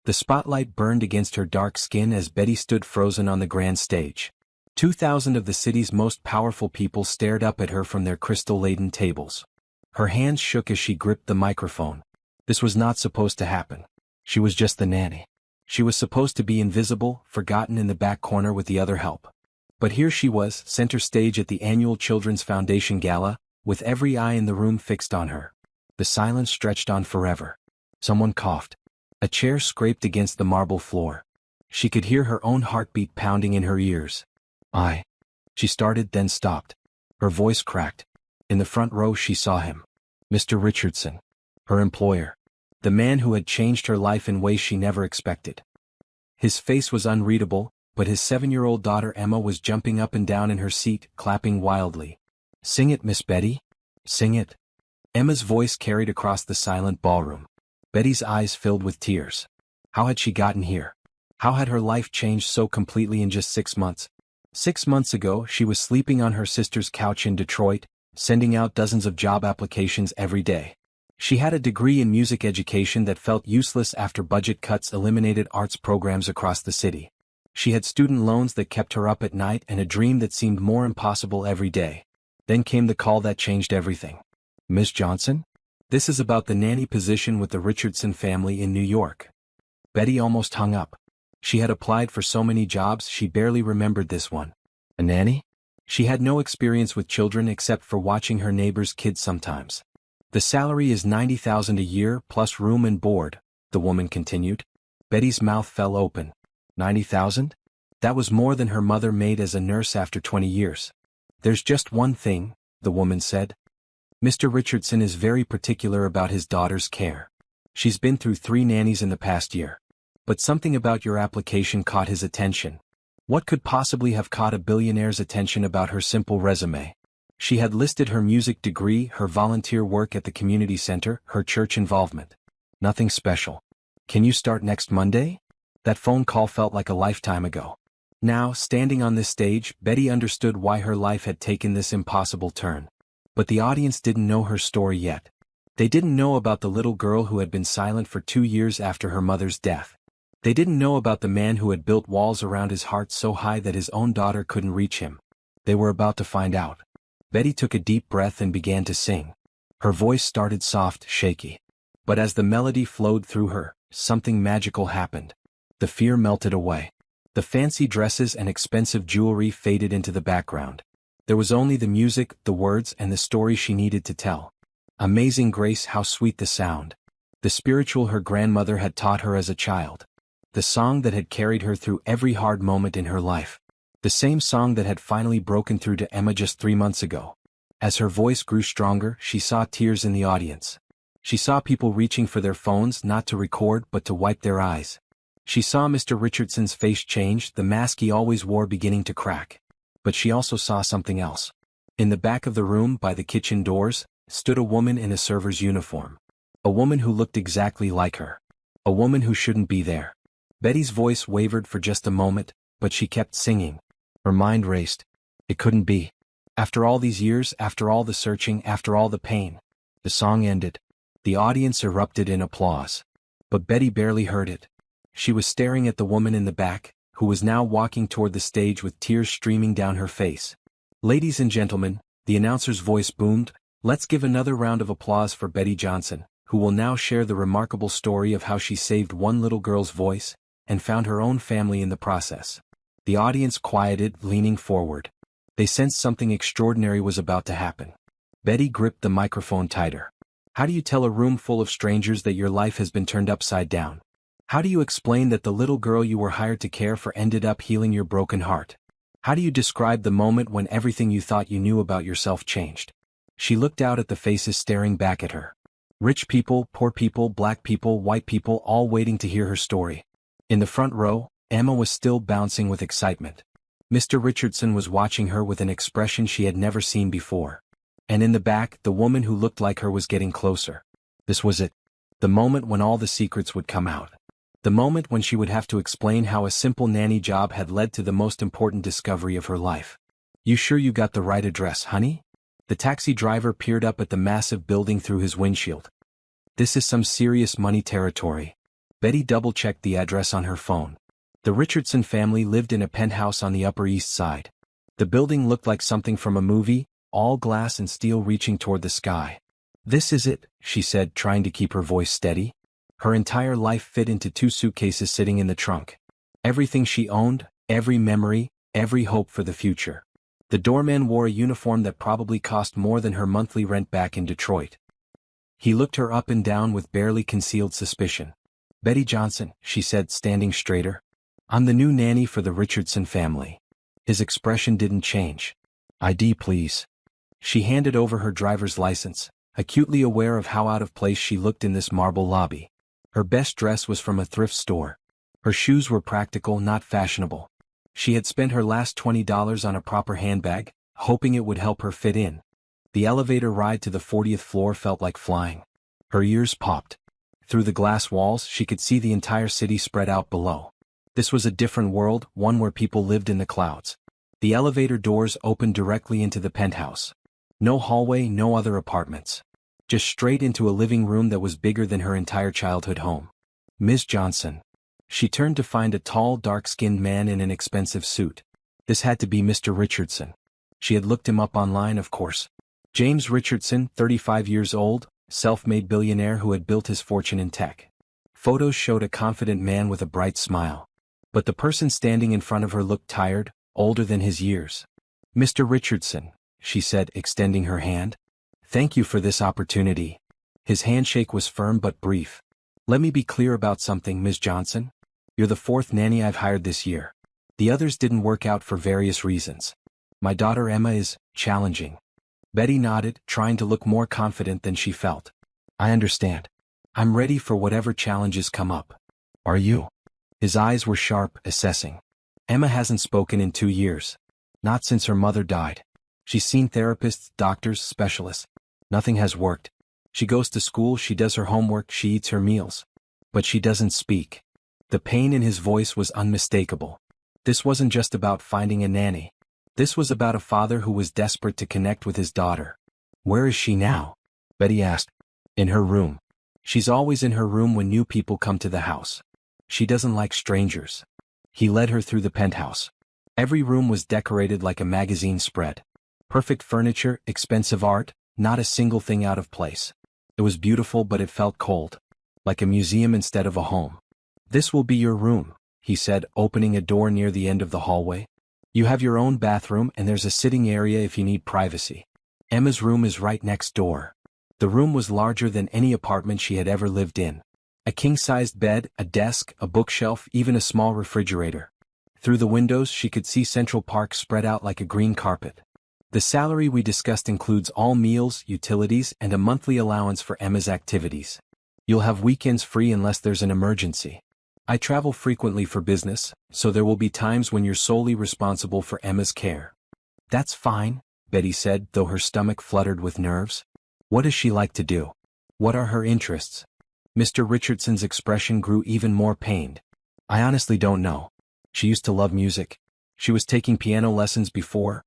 The spotlight burned against her dark skin as Betty stood frozen on the grand stage. 2,000 of the city's most powerful people stared up at her from their crystal-laden tables. Her hands shook as she gripped the microphone. This was not supposed to happen. She was just the nanny. She was supposed to be invisible, forgotten in the back corner with the other help. But here she was, center stage at the annual Children's Foundation Gala, with every eye in the room fixed on her. The silence stretched on forever. Someone coughed. A chair scraped against the marble floor. She could hear her own heartbeat pounding in her ears. She started, then stopped. Her voice cracked. In the front row she saw him. Mr. Richardson. Her employer. The man who had changed her life in ways she never expected. His face was unreadable, but his 7-year-old daughter Emma was jumping up and down in her seat, clapping wildly. "Sing it, Miss Betty. Sing it." Emma's voice carried across the silent ballroom. Betty's eyes filled with tears. How had she gotten here? How had her life changed so completely in just 6 months? 6 months ago, she was sleeping on her sister's couch in Detroit, sending out dozens of job applications every day. She had a degree in music education that felt useless after budget cuts eliminated arts programs across the city. She had student loans that kept her up at night and a dream that seemed more impossible every day. Then came the call that changed everything. "Miss Johnson? This is about the nanny position with the Richardson family in New York." Betty almost hung up. She had applied for so many jobs she barely remembered this one. A nanny? She had no experience with children except for watching her neighbor's kids sometimes. "The salary is $90,000 a year plus room and board," the woman continued. Betty's mouth fell open. 90,000? That was more than her mother made as a nurse after 20 years. "There's just one thing," the woman said. "Mr. Richardson is very particular about his daughter's care. She's been through 3 nannies in the past year. But something about your application caught his attention." What could possibly have caught a billionaire's attention about her simple resume? She had listed her music degree, her volunteer work at the community center, her church involvement. Nothing special. "Can you start next Monday?" That phone call felt like a lifetime ago. Now, standing on this stage, Betty understood why her life had taken this impossible turn. But the audience didn't know her story yet. They didn't know about the little girl who had been silent for 2 years after her mother's death. They didn't know about the man who had built walls around his heart so high that his own daughter couldn't reach him. They were about to find out. Betty took a deep breath and began to sing. Her voice started soft, shaky. But as the melody flowed through her, something magical happened. The fear melted away. The fancy dresses and expensive jewelry faded into the background. There was only the music, the words, and the story she needed to tell. Amazing grace, how sweet the sound. The spiritual her grandmother had taught her as a child. The song that had carried her through every hard moment in her life. The same song that had finally broken through to Emma just 3 months ago. As her voice grew stronger, she saw tears in the audience. She saw people reaching for their phones not to record but to wipe their eyes. She saw Mr. Richardson's face change, the mask he always wore beginning to crack. But she also saw something else. In the back of the room, by the kitchen doors, stood a woman in a server's uniform. A woman who looked exactly like her. A woman who shouldn't be there. Betty's voice wavered for just a moment, but she kept singing. Her mind raced. It couldn't be. After all these years, after all the searching, after all the pain. The song ended. The audience erupted in applause. But Betty barely heard it. She was staring at the woman in the back, who was now walking toward the stage with tears streaming down her face. "Ladies and gentlemen," the announcer's voice boomed, "let's give another round of applause for Betty Johnson, who will now share the remarkable story of how she saved one little girl's voice, and found her own family in the process." The audience quieted, leaning forward. They sensed something extraordinary was about to happen. Betty gripped the microphone tighter. How do you tell a room full of strangers that your life has been turned upside down? How do you explain that the little girl you were hired to care for ended up healing your broken heart? How do you describe the moment when everything you thought you knew about yourself changed? She looked out at the faces staring back at her. Rich people, poor people, black people, white people, all waiting to hear her story. In the front row, Emma was still bouncing with excitement. Mr. Richardson was watching her with an expression she had never seen before. And in the back, the woman who looked like her was getting closer. This was it. The moment when all the secrets would come out. The moment when she would have to explain how a simple nanny job had led to the most important discovery of her life. "You sure you got the right address, honey?" The taxi driver peered up at the massive building through his windshield. "This is some serious money territory." Betty double-checked the address on her phone. The Richardson family lived in a penthouse on the Upper East Side. The building looked like something from a movie, all glass and steel reaching toward the sky. "This is it," she said, trying to keep her voice steady. Her entire life fit into 2 suitcases sitting in the trunk. Everything she owned, every memory, every hope for the future. The doorman wore a uniform that probably cost more than her monthly rent back in Detroit. He looked her up and down with barely concealed suspicion. "Betty Johnson," she said, standing straighter. "I'm the new nanny for the Richardson family." His expression didn't change. "ID, please." She handed over her driver's license, acutely aware of how out of place she looked in this marble lobby. Her best dress was from a thrift store. Her shoes were practical, not fashionable. She had spent her last $20 on a proper handbag, hoping it would help her fit in. The elevator ride to the 40th floor felt like flying. Her ears popped. Through the glass walls, she could see the entire city spread out below. This was a different world, one where people lived in the clouds. The elevator doors opened directly into the penthouse. No hallway, no other apartments. Just straight into a living room that was bigger than her entire childhood home. "Ms. Johnson." She turned to find a tall, dark-skinned man in an expensive suit. This had to be Mr. Richardson. She had looked him up online, of course. James Richardson, 35 years old, self-made billionaire who had built his fortune in tech. Photos showed a confident man with a bright smile. But the person standing in front of her looked tired, older than his years. "Mr. Richardson," she said, extending her hand. "Thank you for this opportunity." His handshake was firm but brief. "Let me be clear about something, Ms. Johnson. You're the 4th nanny I've hired this year. The others didn't work out for various reasons. My daughter Emma is challenging." Betty nodded, trying to look more confident than she felt. "I understand. I'm ready for whatever challenges come up." "Are you?" His eyes were sharp, assessing. "Emma hasn't spoken in 2 years. Not since her mother died. She's seen therapists, doctors, specialists. Nothing has worked. She goes to school, she does her homework, she eats her meals. But she doesn't speak." The pain in his voice was unmistakable. This wasn't just about finding a nanny. This was about a father who was desperate to connect with his daughter. "Where is she now?" Betty asked. "In her room. She's always in her room when new people come to the house. She doesn't like strangers." He led her through the penthouse. Every room was decorated like a magazine spread. Perfect furniture, expensive art, not a single thing out of place. It was beautiful, but it felt cold. Like a museum instead of a home. "This will be your room," he said, opening a door near the end of the hallway. "You have your own bathroom and there's a sitting area if you need privacy. Emma's room is right next door." The room was larger than any apartment she had ever lived in. A king-sized bed, a desk, a bookshelf, even a small refrigerator. Through the windows she could see Central Park spread out like a green carpet. "The salary we discussed includes all meals, utilities, and a monthly allowance for Emma's activities. You'll have weekends free unless there's an emergency. I travel frequently for business, so there will be times when you're solely responsible for Emma's care." "That's fine," Betty said, though her stomach fluttered with nerves. "What does she like to do? What are her interests?" Mr. Richardson's expression grew even more pained. "I honestly don't know. She used to love music. She was taking piano lessons before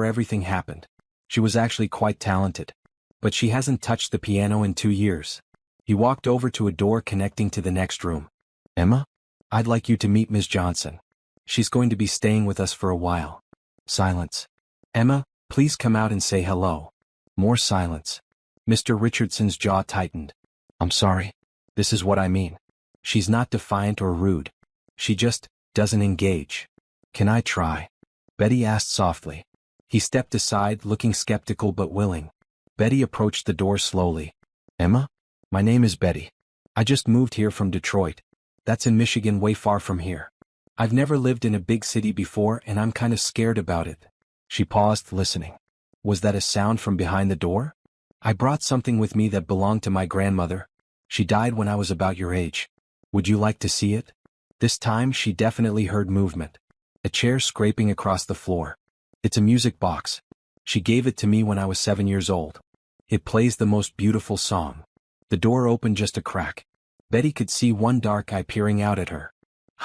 everything happened. She was actually quite talented. But she hasn't touched the piano in 2 years." He walked over to a door connecting to the next room. "Emma? I'd like you to meet Ms. Johnson. She's going to be staying with us for a while." Silence. "Emma, please come out and say hello." More silence. Mr. Richardson's jaw tightened. "I'm sorry. This is what I mean. She's not defiant or rude. She just doesn't engage." "Can I try?" Betty asked softly. He stepped aside, looking skeptical but willing. Betty approached the door slowly. "Emma? My name is Betty. I just moved here from Detroit. That's in Michigan, way far from here. I've never lived in a big city before and I'm kind of scared about it." She paused, listening. Was that a sound from behind the door? "I brought something with me that belonged to my grandmother. She died when I was about your age. Would you like to see it?" This time she definitely heard movement. A chair scraping across the floor. "It's a music box. She gave it to me when I was 7 years old. It plays the most beautiful song." The door opened just a crack. Betty could see one dark eye peering out at her.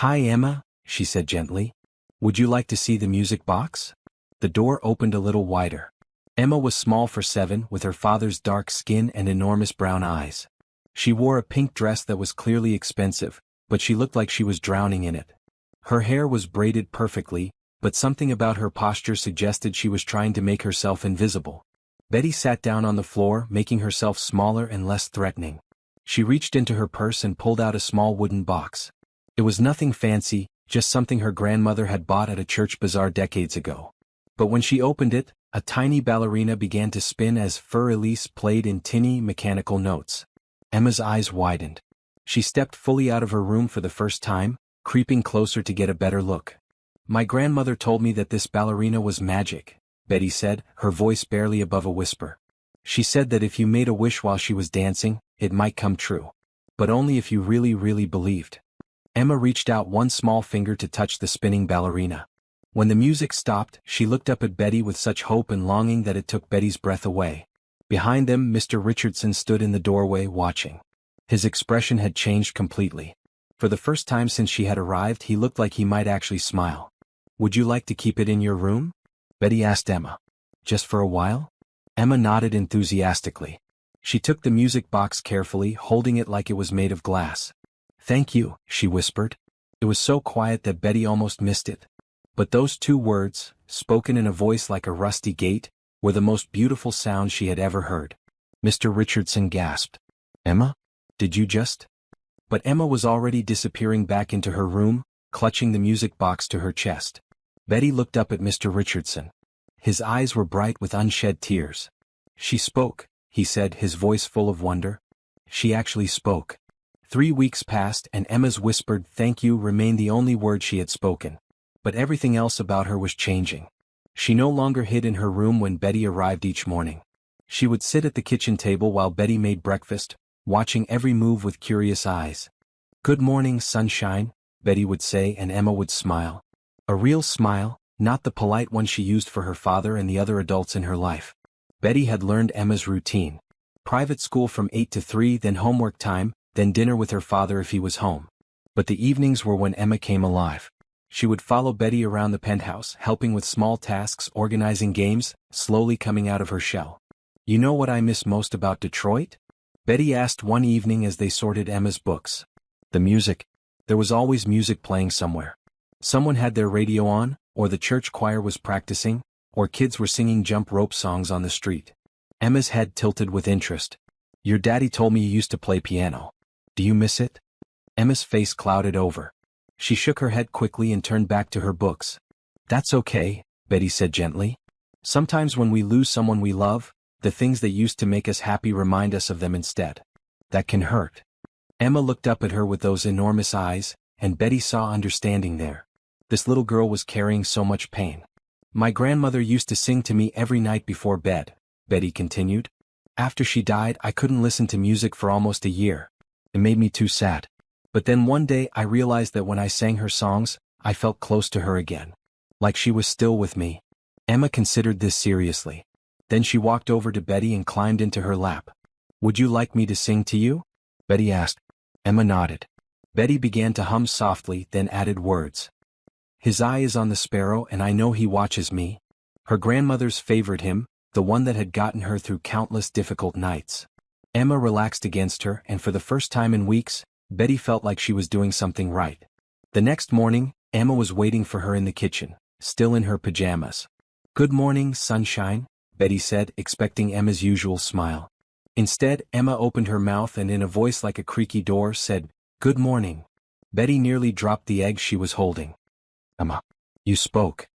"Hi, Emma," she said gently. "Would you like to see the music box?" The door opened a little wider. Emma was small for 7, with her father's dark skin and enormous brown eyes. She wore a pink dress that was clearly expensive, but she looked like she was drowning in it. Her hair was braided perfectly, but something about her posture suggested she was trying to make herself invisible. Betty sat down on the floor, making herself smaller and less threatening. She reached into her purse and pulled out a small wooden box. It was nothing fancy, just something her grandmother had bought at a church bazaar decades ago. But when she opened it, a tiny ballerina began to spin as Fur Elise played in tinny, mechanical notes. Emma's eyes widened. She stepped fully out of her room for the first time, creeping closer to get a better look. "My grandmother told me that this ballerina was magic," Betty said, her voice barely above a whisper. "She said that if you made a wish while she was dancing, it might come true. But only if you really, really believed." Emma reached out one small finger to touch the spinning ballerina. When the music stopped, she looked up at Betty with such hope and longing that it took Betty's breath away. Behind them, Mr. Richardson stood in the doorway watching. His expression had changed completely. For the first time since she had arrived, he looked like he might actually smile. "Would you like to keep it in your room?" Betty asked Emma. "Just for a while?" Emma nodded enthusiastically. She took the music box carefully, holding it like it was made of glass. "Thank you," she whispered. It was so quiet that Betty almost missed it. But those two words, spoken in a voice like a rusty gate, were the most beautiful sounds she had ever heard. Mr. Richardson gasped. "Emma? Did you just—" But Emma was already disappearing back into her room, clutching the music box to her chest. Betty looked up at Mr. Richardson. His eyes were bright with unshed tears. "She spoke," he said, his voice full of wonder. "She actually spoke." 3 weeks passed and Emma's whispered "thank you" remained the only word she had spoken. But everything else about her was changing. She no longer hid in her room when Betty arrived each morning. She would sit at the kitchen table while Betty made breakfast, watching every move with curious eyes. "Good morning, sunshine," Betty would say, and Emma would smile. A real smile, not the polite one she used for her father and the other adults in her life. Betty had learned Emma's routine. Private school from 8 to 3, then homework time, then dinner with her father if he was home. But the evenings were when Emma came alive. She would follow Betty around the penthouse, helping with small tasks, organizing games, slowly coming out of her shell. "You know what I miss most about Detroit?" Betty asked one evening as they sorted Emma's books. "The music. There was always music playing somewhere. Someone had their radio on, or the church choir was practicing, or kids were singing jump rope songs on the street." Emma's head tilted with interest. "Your daddy told me you used to play piano. Do you miss it?" Emma's face clouded over. She shook her head quickly and turned back to her books. "That's okay," Betty said gently. "Sometimes when we lose someone we love, the things that used to make us happy remind us of them instead. That can hurt." Emma looked up at her with those enormous eyes, and Betty saw understanding there. This little girl was carrying so much pain. "My grandmother used to sing to me every night before bed," Betty continued. "After she died, I couldn't listen to music for almost a year. It made me too sad. But then one day I realized that when I sang her songs, I felt close to her again. Like she was still with me." Emma considered this seriously. Then she walked over to Betty and climbed into her lap. "Would you like me to sing to you?" Betty asked. Emma nodded. Betty began to hum softly, then added words. "His eye is on the sparrow and I know he watches me." Her grandmother's favored hymn, the one that had gotten her through countless difficult nights. Emma relaxed against her, and for the first time in weeks, Betty felt like she was doing something right. The next morning, Emma was waiting for her in the kitchen, still in her pajamas. "Good morning, sunshine," Betty said, expecting Emma's usual smile. Instead, Emma opened her mouth and in a voice like a creaky door said, "Good morning." Betty nearly dropped the egg she was holding. "Emma, you spoke."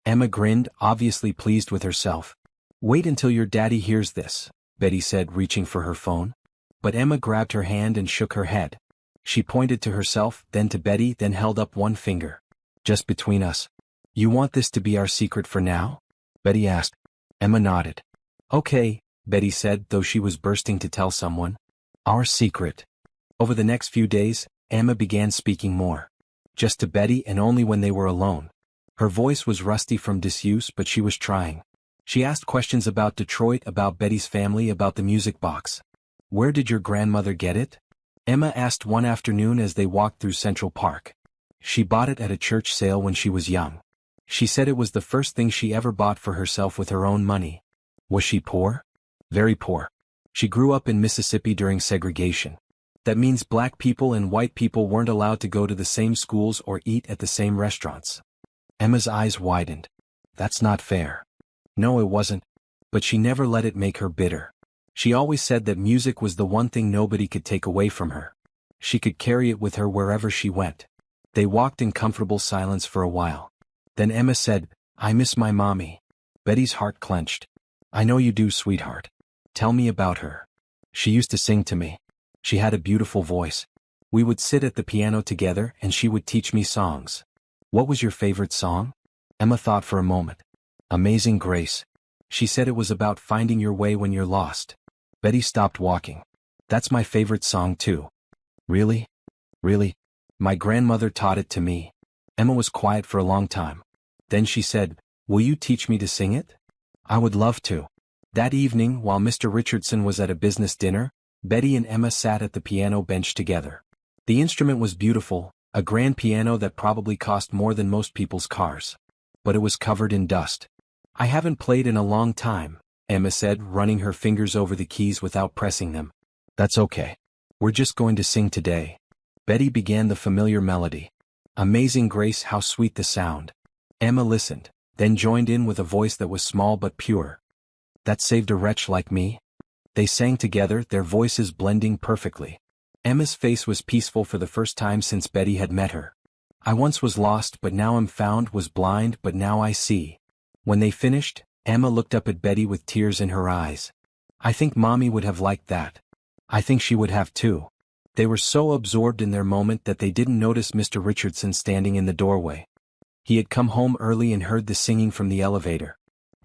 Emma grinned, obviously pleased with herself. "Wait until your daddy hears this," Betty said, reaching for her phone. But Emma grabbed her hand and shook her head. She pointed to herself, then to Betty, then held up one finger. "Just between us. You want this to be our secret for now?" Betty asked. Emma nodded. "Okay," Betty said, though she was bursting to tell someone. "Our secret." Over the next few days, Emma began speaking more. Just to Betty and only when they were alone. Her voice was rusty from disuse, but she was trying. She asked questions about Detroit, about Betty's family, about the music box. "Where did your grandmother get it?" Emma asked one afternoon as they walked through Central Park. "She bought it at a church sale when she was young. She said it was the first thing she ever bought for herself with her own money." "Was she poor?" "Very poor. She grew up in Mississippi during segregation. That means black people and white people weren't allowed to go to the same schools or eat at the same restaurants. Emma's eyes widened. That's not fair. No, it wasn't. But she never let it make her bitter. She always said that music was the one thing nobody could take away from her. She could carry it with her wherever she went. They walked in comfortable silence for a while. Then Emma said, "I miss my mommy." Betty's heart clenched. "I know you do, sweetheart. Tell me about her." "She used to sing to me. She had a beautiful voice. We would sit at the piano together and she would teach me songs." "What was your favorite song?" Emma thought for a moment. "Amazing Grace. She said it was about finding your way when you're lost." Betty stopped walking. "That's my favorite song too." "Really? Really? My grandmother taught it to me." Emma was quiet for a long time. Then she said, "Will you teach me to sing it?" "I would love to." That evening, while Mr. Richardson was at a business dinner, Betty and Emma sat at the piano bench together. The instrument was beautiful, a grand piano that probably cost more than most people's cars. But it was covered in dust. "I haven't played in a long time," Emma said, running her fingers over the keys without pressing them. "That's okay. We're just going to sing today." Betty began the familiar melody. "Amazing Grace, how sweet the sound." Emma listened, then joined in with a voice that was small but pure. "That saved a wretch like me." They sang together, their voices blending perfectly. Emma's face was peaceful for the first time since Betty had met her. "I once was lost but now am found, was blind but now I see." When they finished, Emma looked up at Betty with tears in her eyes. "I think Mommy would have liked that. I think she would have too." They were so absorbed in their moment that they didn't notice Mr. Richardson standing in the doorway. He had come home early and heard the singing from the elevator.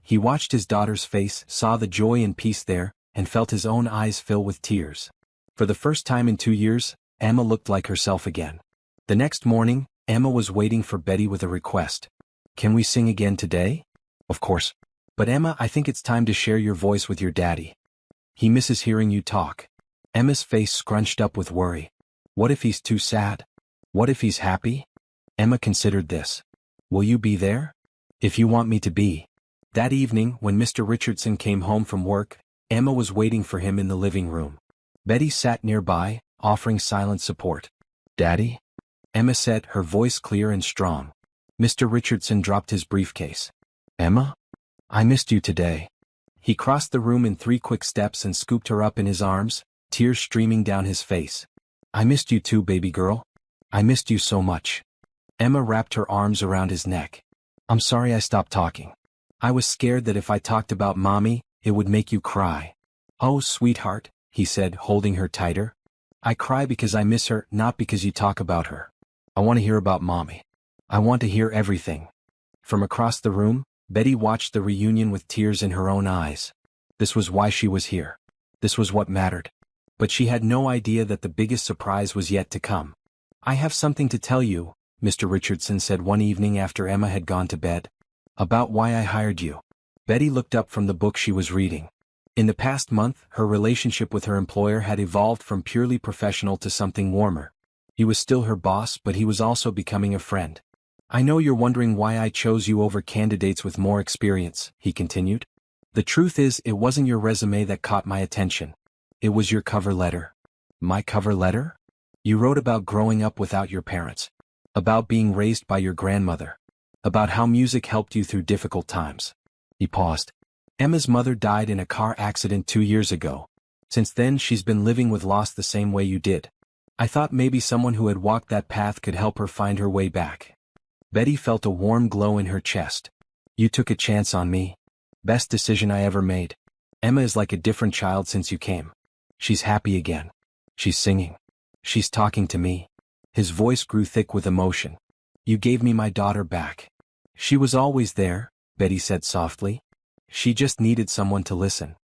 He watched his daughter's face, saw the joy and peace there, and felt his own eyes fill with tears. For the first time in 2 years, Emma looked like herself again. The next morning, Emma was waiting for Betty with a request. "Can we sing again today?" "Of course. But Emma, I think it's time to share your voice with your daddy. He misses hearing you talk." Emma's face scrunched up with worry. What if he's too sad? What if he's happy? Emma considered this. "Will you be there?" "If you want me to be." That evening, when Mr. Richardson came home from work, Emma was waiting for him in the living room. Betty sat nearby, offering silent support. "Daddy?" Emma said, her voice clear and strong. Mr. Richardson dropped his briefcase. "Emma? I missed you today." He crossed the room in 3 quick steps and scooped her up in his arms, tears streaming down his face. "I missed you too, baby girl. I missed you so much." Emma wrapped her arms around his neck. "I'm sorry I stopped talking. I was scared that if I talked about Mommy, it would make you cry." "Oh, sweetheart," he said, holding her tighter. "I cry because I miss her, not because you talk about her. I want to hear about Mommy. I want to hear everything." From across the room, Betty watched the reunion with tears in her own eyes. This was why she was here. This was what mattered. But she had no idea that the biggest surprise was yet to come. "I have something to tell you," Mr. Richardson said one evening after Emma had gone to bed. "About why I hired you." Betty looked up from the book she was reading. In the past month, her relationship with her employer had evolved from purely professional to something warmer. He was still her boss, but he was also becoming a friend. "I know you're wondering why I chose you over candidates with more experience," he continued. "The truth is, it wasn't your resume that caught my attention. It was your cover letter." "My cover letter?" "You wrote about growing up without your parents. About being raised by your grandmother. About how music helped you through difficult times." He paused. "Emma's mother died in a car accident 2 years ago. Since then she's been living with loss the same way you did. I thought maybe someone who had walked that path could help her find her way back." Betty felt a warm glow in her chest. "You took a chance on me. Best decision I ever made. Emma is like a different child since you came. She's happy again. She's singing. She's talking to me." His voice grew thick with emotion. "You gave me my daughter back." "She was always there," Betty said softly. "She just needed someone to listen."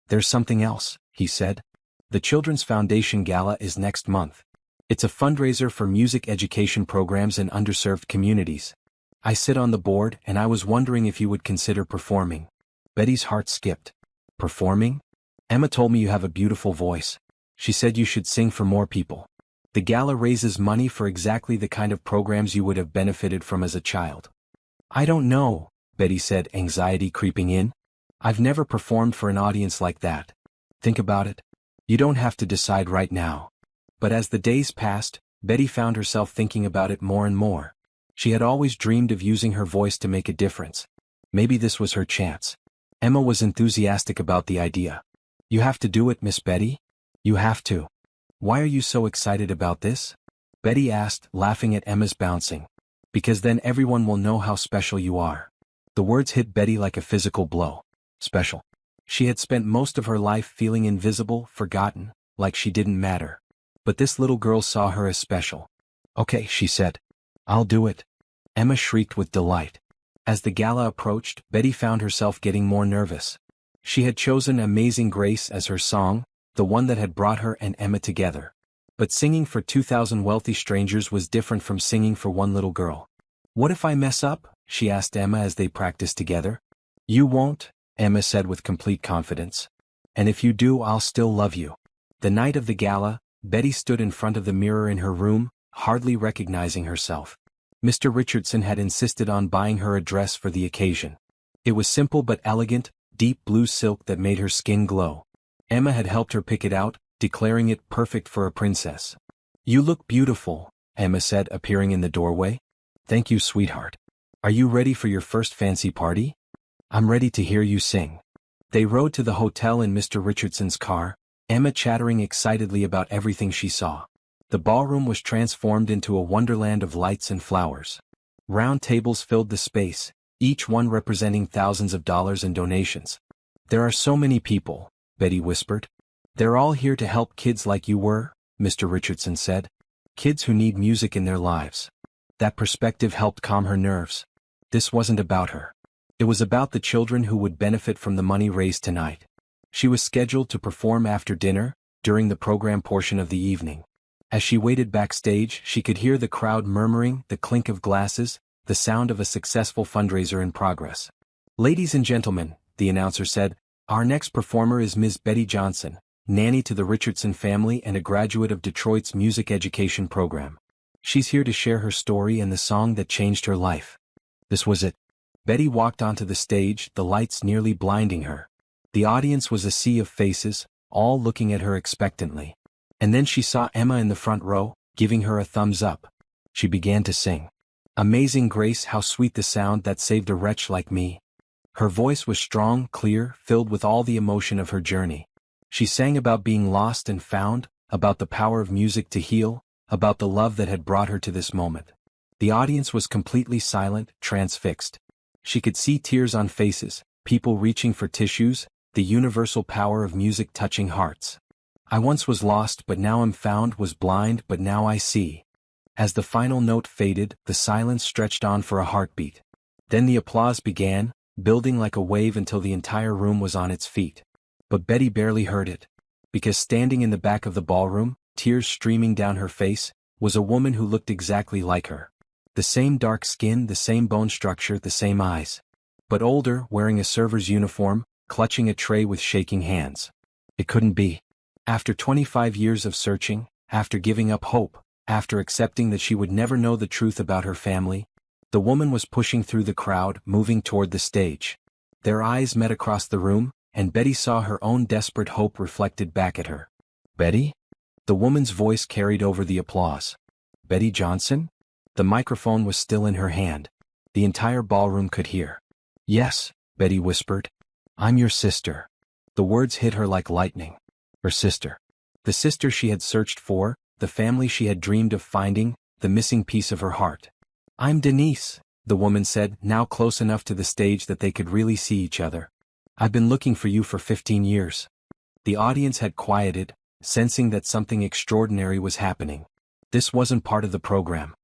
"There's something else," he said. "The Children's Foundation Gala is next month. It's a fundraiser for music education programs in underserved communities. I sit on the board and I was wondering if you would consider performing." Betty's heart skipped. "Performing? Emma told me you have a beautiful voice. She said you should sing for more people. The gala raises money for exactly the kind of programs you would have benefited from as a child." "I don't know," Betty said, anxiety creeping in. "I've never performed for an audience like that." "Think about it. You don't have to decide right now." But as the days passed, Betty found herself thinking about it more and more. She had always dreamed of using her voice to make a difference. Maybe this was her chance. Emma was enthusiastic about the idea. "You have to do it, Miss Betty. You have to." "Why are you so excited about this?" Betty asked, laughing at Emma's bouncing. "Because then everyone will know how special you are." The words hit Betty like a physical blow. Special. She had spent most of her life feeling invisible, forgotten, like she didn't matter. But this little girl saw her as special. "Okay," she said. "I'll do it." Emma shrieked with delight. As the gala approached, Betty found herself getting more nervous. She had chosen Amazing Grace as her song, the one that had brought her and Emma together. But singing for 2,000 wealthy strangers was different from singing for one little girl. "What if I mess up?" she asked Emma as they practiced together. "You won't," Emma said with complete confidence. "And if you do, I'll still love you." The night of the gala, Betty stood in front of the mirror in her room, hardly recognizing herself. Mr. Richardson had insisted on buying her a dress for the occasion. It was simple but elegant, deep blue silk that made her skin glow. Emma had helped her pick it out, declaring it perfect for a princess. "You look beautiful," Emma said, appearing in the doorway. "Thank you, sweetheart. Are you ready for your first fancy party?" "I'm ready to hear you sing." They rode to the hotel in Mr. Richardson's car, Emma chattering excitedly about everything she saw. The ballroom was transformed into a wonderland of lights and flowers. Round tables filled the space, each one representing thousands of dollars in donations. "There are so many people," Betty whispered. "They're all here to help kids like you were," Mr. Richardson said. "Kids who need music in their lives." That perspective helped calm her nerves. This wasn't about her. It was about the children who would benefit from the money raised tonight. She was scheduled to perform after dinner, during the program portion of the evening. As she waited backstage, she could hear the crowd murmuring, the clink of glasses, the sound of a successful fundraiser in progress. "Ladies and gentlemen," the announcer said, "our next performer is Ms. Betty Johnson, nanny to the Richardson family and a graduate of Detroit's music education program. She's here to share her story and the song that changed her life." This was it. Betty walked onto the stage, the lights nearly blinding her. The audience was a sea of faces, all looking at her expectantly. And then she saw Emma in the front row, giving her a thumbs up. She began to sing. "Amazing Grace, how sweet the sound that saved a wretch like me." Her voice was strong, clear, filled with all the emotion of her journey. She sang about being lost and found, about the power of music to heal, about the love that had brought her to this moment. The audience was completely silent, transfixed. She could see tears on faces, people reaching for tissues, the universal power of music touching hearts. "I once was lost but now am found, was blind but now I see." As the final note faded, the silence stretched on for a heartbeat. Then the applause began, building like a wave until the entire room was on its feet. But Betty barely heard it. Because standing in the back of the ballroom, tears streaming down her face, was a woman who looked exactly like her. The same dark skin, the same bone structure, the same eyes. But older, wearing a server's uniform, clutching a tray with shaking hands. It couldn't be. After 25 years of searching, after giving up hope, after accepting that she would never know the truth about her family, the woman was pushing through the crowd, moving toward the stage. Their eyes met across the room, and Betty saw her own desperate hope reflected back at her. "Betty?" The woman's voice carried over the applause. "Betty Johnson?" The microphone was still in her hand. The entire ballroom could hear. "Yes," Betty whispered. "I'm your sister." The words hit her like lightning. Her sister. The sister she had searched for, the family she had dreamed of finding, the missing piece of her heart. "I'm Denise," the woman said, now close enough to the stage that they could really see each other. "I've been looking for you for 15 years. The audience had quieted, sensing that something extraordinary was happening. This wasn't part of the program.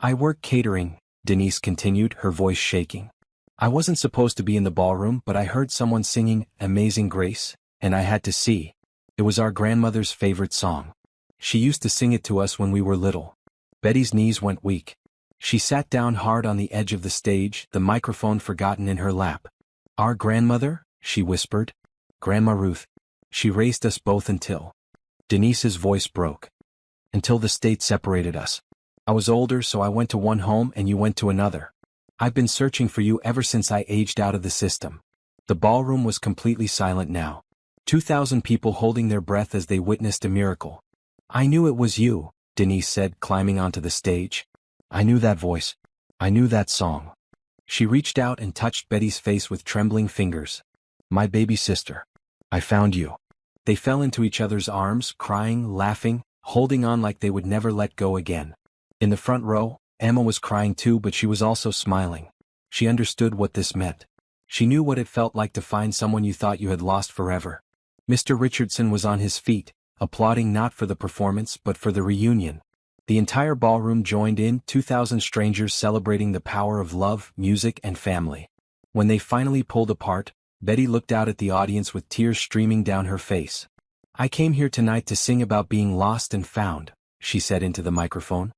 "I work catering," Denise continued, her voice shaking. "I wasn't supposed to be in the ballroom, but I heard someone singing Amazing Grace, and I had to see. It was our grandmother's favorite song. She used to sing it to us when we were little." Betty's knees went weak. She sat down hard on the edge of the stage, the microphone forgotten in her lap. "Our grandmother?" she whispered. "Grandma Ruth. She raised us both until—" Denise's voice broke. "Until the state separated us. I was older, so I went to one home and you went to another. I've been searching for you ever since I aged out of the system." The ballroom was completely silent now. 2,000 people holding their breath as they witnessed a miracle. I knew it was you, Denise said, climbing onto the stage. I knew that voice. I knew that song. She reached out and touched Betty's face with trembling fingers. My baby sister. I found you. They fell into each other's arms, crying, laughing, holding on like they would never let go again. In the front row, Emma was crying too, but she was also smiling. She understood what this meant. She knew what it felt like to find someone you thought you had lost forever. Mr. Richardson was on his feet, applauding not for the performance but for the reunion. The entire ballroom joined in, 2,000 strangers celebrating the power of love, music, and family. When they finally pulled apart, Betty looked out at the audience with tears streaming down her face. I came here tonight to sing about being lost and found, she said into the microphone.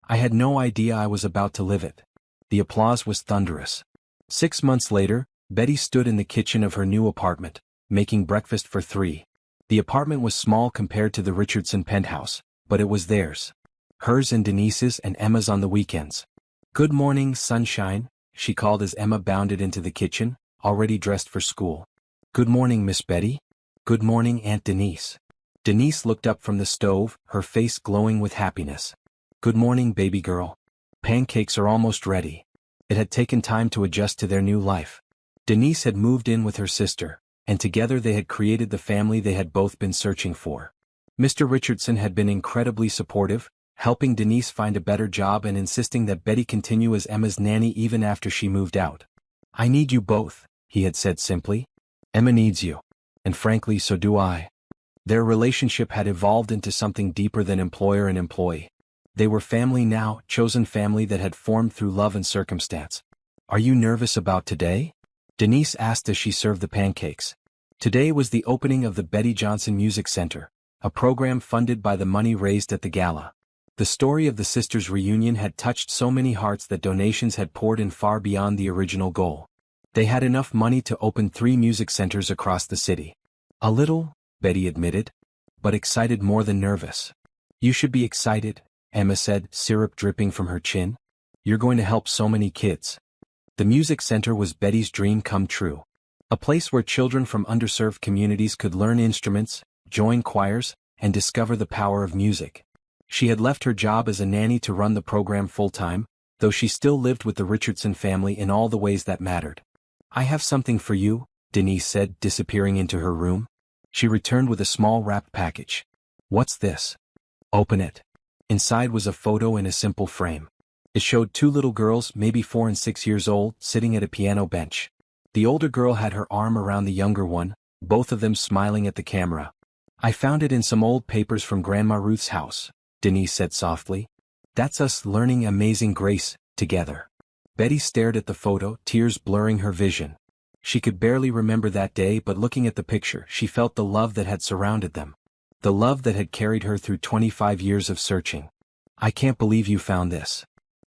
I had no idea I was about to live it. The applause was thunderous. 6 months later, Betty stood in the kitchen of her new apartment, making breakfast for 3. The apartment was small compared to the Richardson penthouse, but it was theirs. Hers and Denise's and Emma's on the weekends. Good morning, sunshine, she called as Emma bounded into the kitchen, already dressed for school. Good morning, Miss Betty. Good morning, Aunt Denise. Denise looked up from the stove, her face glowing with happiness. Good morning, baby girl. Pancakes are almost ready. It had taken time to adjust to their new life. Denise had moved in with her sister, and together they had created the family they had both been searching for. Mr. Richardson had been incredibly supportive, helping Denise find a better job and insisting that Betty continue as Emma's nanny even after she moved out. I need you both, he had said simply. Emma needs you. And frankly, so do I. Their relationship had evolved into something deeper than employer and employee. They were family now, chosen family that had formed through love and circumstance. Are you nervous about today? Denise asked as she served the pancakes. Today was the opening of the Betty Johnson Music Center, a program funded by the money raised at the gala. The story of the sisters' reunion had touched so many hearts that donations had poured in far beyond the original goal. They had enough money to open 3 music centers across the city. A little, Betty admitted, but excited more than nervous. You should be excited, Emma said, syrup dripping from her chin. You're going to help so many kids. The music center was Betty's dream come true. A place where children from underserved communities could learn instruments, join choirs, and discover the power of music. She had left her job as a nanny to run the program full-time, though she still lived with the Richardson family in all the ways that mattered. I have something for you, Denise said, disappearing into her room. She returned with a small wrapped package. What's this? Open it. Inside was a photo in a simple frame. It showed 2 little girls, maybe 4 and 6 years old, sitting at a piano bench. The older girl had her arm around the younger one, both of them smiling at the camera. I found it in some old papers from Grandma Ruth's house, Denise said softly. That's us learning Amazing Grace, together. Betty stared at the photo, tears blurring her vision. She could barely remember that day, but looking at the picture, she felt the love that had surrounded them. The love that had carried her through 25 years of searching. I can't believe you found this.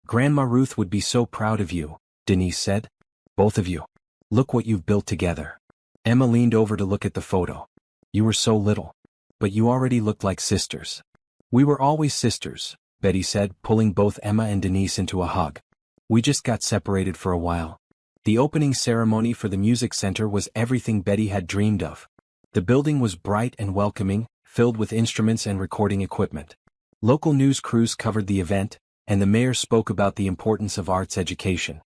Grandma Ruth would be so proud of you, Denise said. Both of you. Look what you've built together. Emma leaned over to look at the photo. You were so little. But you already looked like sisters. We were always sisters, Betty said, pulling both Emma and Denise into a hug. We just got separated for a while. The opening ceremony for the music center was everything Betty had dreamed of. The building was bright and welcoming, filled with instruments and recording equipment. Local news crews covered the event, and the mayor spoke about the importance of arts education.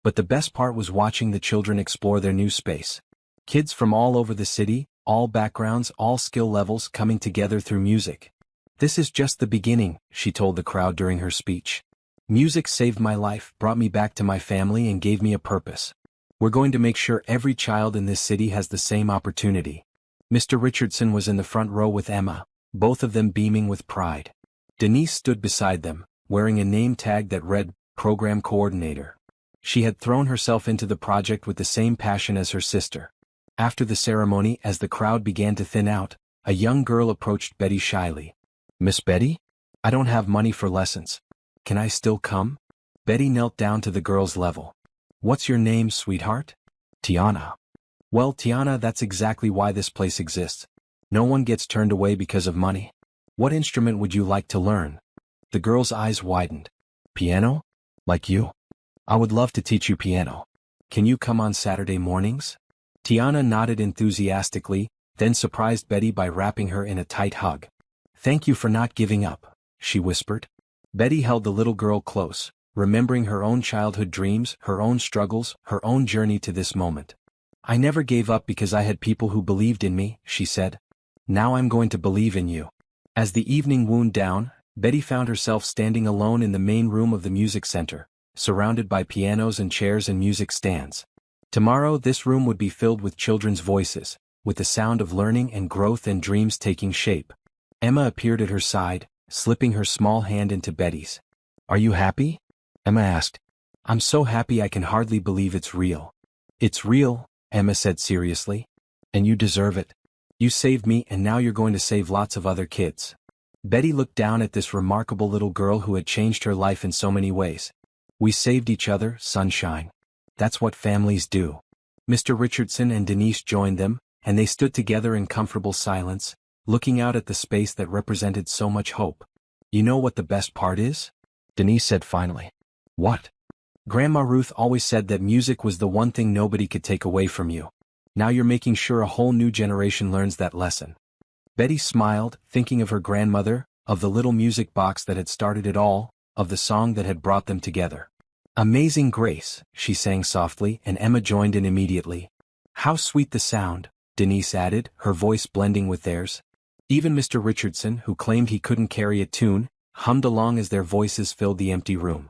But the best part was watching the children explore their new space. Kids from all over the city, all backgrounds, all skill levels coming together through music. This is just the beginning, she told the crowd during her speech. Music saved my life, brought me back to my family, and gave me a purpose. We're going to make sure every child in this city has the same opportunity. Mr. Richardson was in the front row with Emma, both of them beaming with pride. Denise stood beside them, wearing a name tag that read, Program Coordinator. She had thrown herself into the project with the same passion as her sister. After the ceremony, as the crowd began to thin out, a young girl approached Betty shyly. Miss Betty? I don't have money for lessons. Can I still come? Betty knelt down to the girl's level. What's your name, sweetheart? Tiana. Well, Tiana, that's exactly why this place exists. No one gets turned away because of money. What instrument would you like to learn? The girl's eyes widened. Piano? Like you? I would love to teach you piano. Can you come on Saturday mornings? Tiana nodded enthusiastically, then surprised Betty by wrapping her in a tight hug. Thank you for not giving up, she whispered. Betty held the little girl close, remembering her own childhood dreams, her own struggles, her own journey to this moment. I never gave up because I had people who believed in me, she said. Now I'm going to believe in you. As the evening wound down, Betty found herself standing alone in the main room of the music center, surrounded by pianos and chairs and music stands. Tomorrow this room would be filled with children's voices, with the sound of learning and growth and dreams taking shape. Emma appeared at her side, slipping her small hand into Betty's. Are you happy? Emma asked. I'm so happy I can hardly believe it's real. It's real, Emma said seriously. And you deserve it. You saved me and now you're going to save lots of other kids. Betty looked down at this remarkable little girl who had changed her life in so many ways. We saved each other, sunshine. That's what families do. Mr. Richardson and Denise joined them, and they stood together in comfortable silence, looking out at the space that represented so much hope. You know what the best part is? Denise said finally. What? Grandma Ruth always said that music was the one thing nobody could take away from you. Now you're making sure a whole new generation learns that lesson. Betty smiled, thinking of her grandmother, of the little music box that had started it all, of the song that had brought them together. Amazing Grace, she sang softly, and Emma joined in immediately. How sweet the sound, Denise added, her voice blending with theirs. Even Mr. Richardson, who claimed he couldn't carry a tune, hummed along as their voices filled the empty room.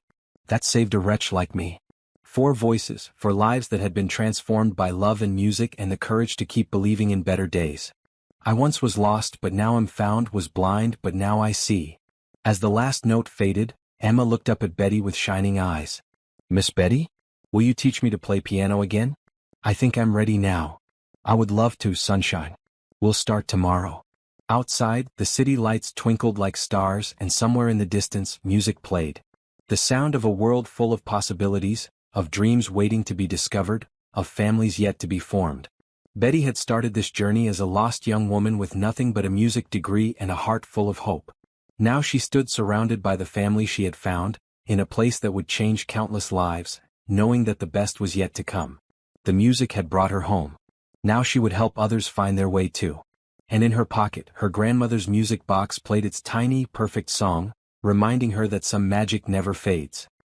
That saved a wretch like me. 4 voices, for lives that had been transformed by love and music and the courage to keep believing in better days. I once was lost but now am found, was blind but now I see. As the last note faded, Emma looked up at Betty with shining eyes. Miss Betty? Will you teach me to play piano again? I think I'm ready now. I would love to, sunshine. We'll start tomorrow. Outside, the city lights twinkled like stars and somewhere in the distance, music played. The sound of a world full of possibilities, of dreams waiting to be discovered, of families yet to be formed. Betty had started this journey as a lost young woman with nothing but a music degree and a heart full of hope. Now she stood surrounded by the family she had found, in a place that would change countless lives, knowing that the best was yet to come. The music had brought her home. Now she would help others find their way too. And in her pocket, her grandmother's music box played its tiny, perfect song, reminding her that some magic never fades.